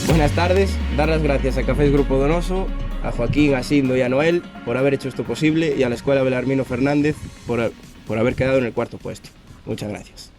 Buenas tardes, dar las gracias a Cafés Grupo Donoso, a Joaquín, a Sindo y a Noel por haber hecho esto posible y a la Escuela Belarmino Fernández por haber quedado en el cuarto puesto. Muchas gracias.